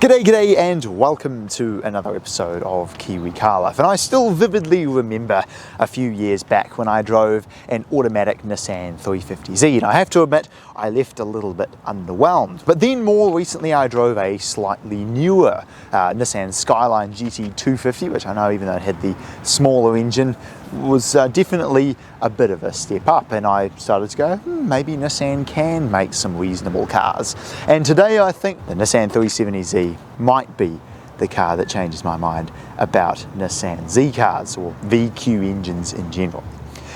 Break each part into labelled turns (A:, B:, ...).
A: G'day and welcome to another episode of Kiwi Car Life. And I still vividly remember a few years back when I drove an automatic Nissan 350Z, and I have to admit I left a little bit underwhelmed. But then more recently I drove a slightly newer Nissan Skyline GT250, which I know, even though it had the smaller engine, was definitely a bit of a step up, and I started to go, maybe Nissan can make some reasonable cars. And today I think the Nissan 370Z might be the car that changes my mind about Nissan Z cars, or VQ engines in general.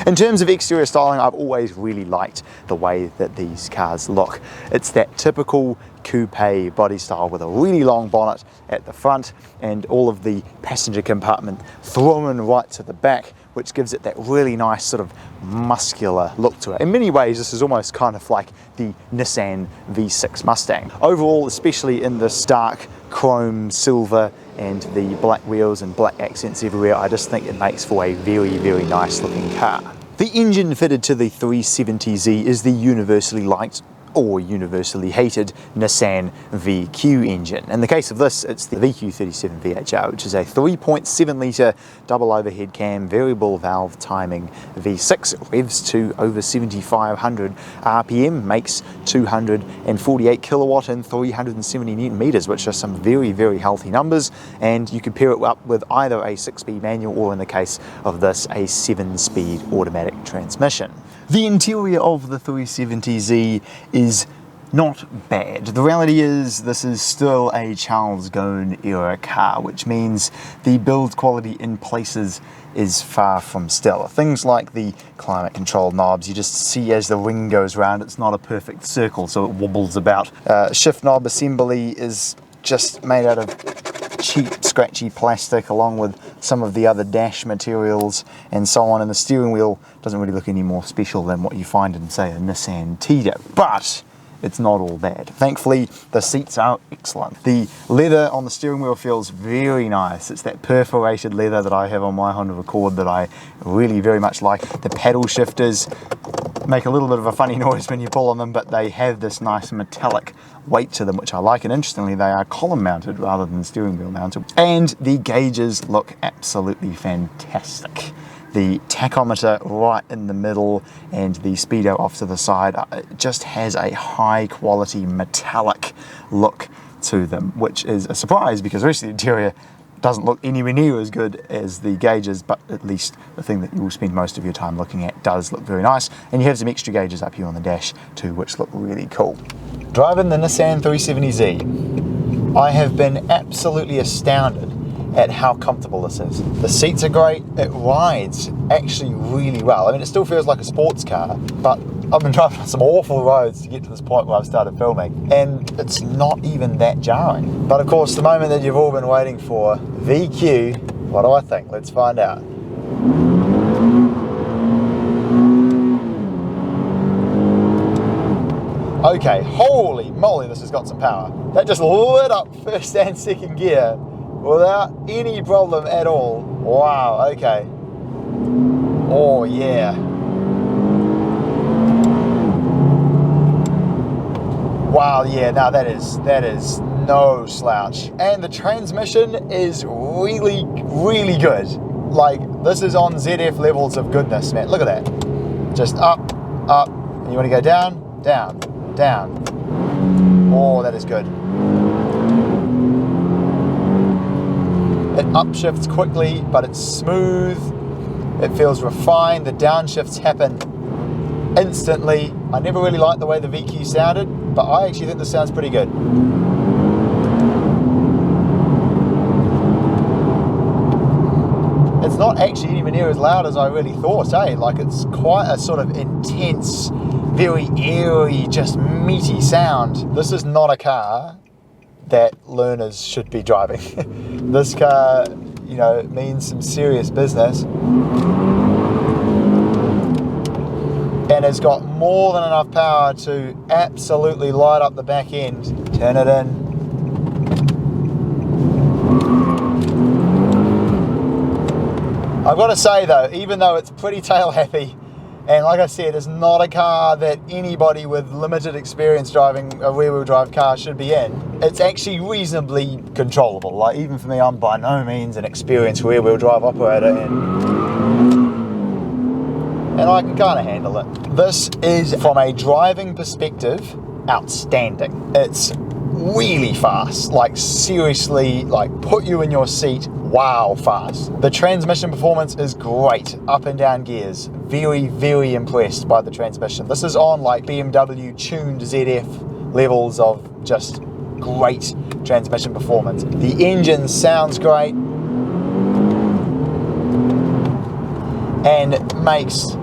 A: In terms of exterior styling, I've always really liked the way that these cars look. It's that typical coupe body style with a really long bonnet at the front and all of the passenger compartment thrown right to the back, which gives it that really nice sort of muscular look to it. In many ways, this is almost kind of like the Nissan V6 Mustang. Overall, especially in this dark chrome silver and the black wheels and black accents everywhere, I just think it makes for a very, very nice looking car. The engine fitted to the 370Z is the universally liked or universally hated Nissan VQ engine. In the case of this, it's the VQ37 VHR, which is a 3.7 litre double overhead cam variable valve timing V6. It revs to over 7,500 RPM, makes 248 kilowatt and 370 newton meters, which are some very, very healthy numbers. And you could pair it up with either a 6-speed manual or, in the case of this, a 7-speed automatic transmission. The interior of the 370Z is not bad. The reality is this is still a Charles Ghosn era car, which means the build quality in places is far from stellar. Things like the climate control knobs, you just see as the ring goes round, it's not a perfect circle, so it wobbles about. Shift knob assembly is just made out of cheap scratchy plastic, along with some of the other dash materials and so on, and the steering wheel doesn't really look any more special than what you find in, say, a Nissan Tiida, but it's not all bad. Thankfully, the seats are excellent. The leather on the steering wheel feels very nice. It's that perforated leather that I have on my Honda Accord that I really very much like. The paddle shifters make a little bit of a funny noise when you pull on them, but they have this nice metallic weight to them, which I like, and interestingly they are column mounted rather than steering wheel mounted. And the gauges look absolutely fantastic. The tachometer right in the middle and the speedo off to the side, it just has a high quality metallic look to them, which is a surprise because the rest of the interior doesn't look anywhere near as good as the gauges, but at least the thing that you will spend most of your time looking at does look very nice. And you have some extra gauges up here on the dash too, which look really cool. Driving the Nissan 370Z, I have been absolutely astounded at how comfortable this is. The seats are great, it rides actually really well. I mean, it still feels like a sports car, but I've been driving on some awful roads to get to this point where I've started filming, and it's not even that jarring. But of course, the moment that you've all been waiting for, VQ, what do I think? Let's find out. Okay, holy moly, this has got some power. That just lit up first and second gear without any problem at all. Wow, okay. Oh yeah. Wow, yeah, now that is no slouch. And the transmission is really, really good. Like, this is on ZF levels of goodness, man. Look at that. Just up, up. And you want to go down, down, down. Oh, that is good. It upshifts quickly, but it's smooth. It feels refined. The downshifts happen instantly. I never really liked the way the VQ sounded, but I actually think this sounds pretty good. It's not actually anywhere near as loud as I really thought, eh? Like, it's quite a sort of intense, very airy, just meaty sound. This is not a car that learners should be driving. This car, you know, means some serious business. And it's got more than enough power to absolutely light up the back end. Turn it in. I've got to say though, even though it's pretty tail happy, And like I said, it's not a car that anybody with limited experience driving a rear-wheel drive car should be in. It's actually reasonably controllable. Like, even for me, I'm by no means an experienced rear-wheel drive operator, and I can kind of handle it. This is, from a driving perspective, outstanding. It's really fast, like seriously, like put you in your seat, wow fast. The transmission performance is great, up and down gears. Very, very impressed by the transmission. This is on like BMW tuned ZF levels of just great transmission performance. The engine sounds great and makes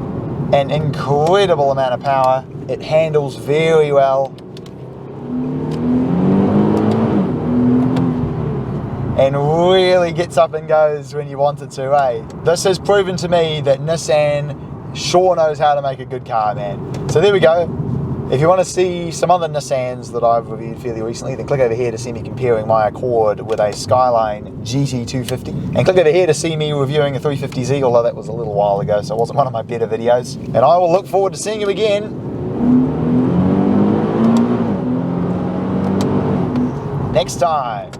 A: an incredible amount of power. It handles very well and really gets up and goes when you want it to, eh? This has proven to me that Nissan sure knows how to make a good car, man. So there we go. If you want to see some other Nissans that I've reviewed fairly recently, then click over here to see me comparing my Accord with a Skyline GT250. And click over here to see me reviewing a 350Z, although that was a little while ago, so it wasn't one of my better videos. And I will look forward to seeing you again next time.